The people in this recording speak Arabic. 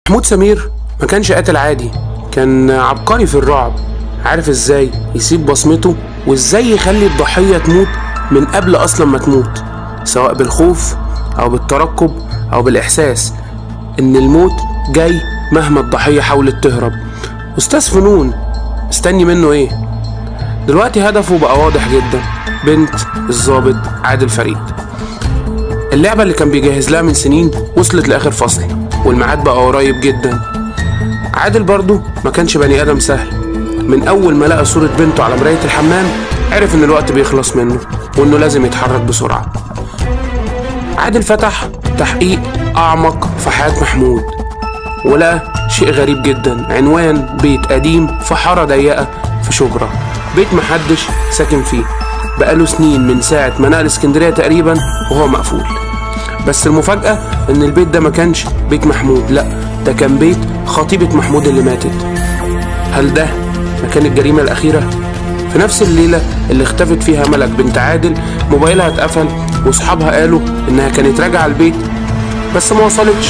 محمود سمير ما كانش قاتل عادي، كان عبقري في الرعب. عارف ازاي يسيب بصمته وازاي يخلي الضحية تموت من قبل اصلا ما تموت، سواء بالخوف او بالترقب او بالاحساس ان الموت جاي مهما الضحية حاولت تهرب. استاذ فنون، مستني منه ايه؟ دلوقتي هدفه بقى واضح جدا، بنت الضابط عادل فريد. اللعبة اللي كان بيجهز لها من سنين وصلت لاخر فصل والميعاد بقى قريب جدا. عادل برضو ما كانش بني ادم سهل، من اول ما لقى صورة بنته على مراية الحمام عرف ان الوقت بيخلص منه وانه لازم يتحرك بسرعة. عادل فتح تحقيق اعمق في حياة محمود ولقى شيء غريب جدا، عنوان بيت قديم في حارة ضيقة في شبرا، بيت محدش ساكن فيه بقاله سنين من ساعة ما نقل اسكندرية تقريبا وهو مقفول. بس المفاجأة ان البيت ده ما كانش بيت محمود، لا ده كان بيت خطيبة محمود اللي ماتت. هل ده مكان الجريمة الأخيرة؟ في نفس الليلة اللي اختفت فيها ملك بنت عادل موبايلها اتقفل واصحابها قالوا انها كانت راجعة البيت بس ما وصلتش.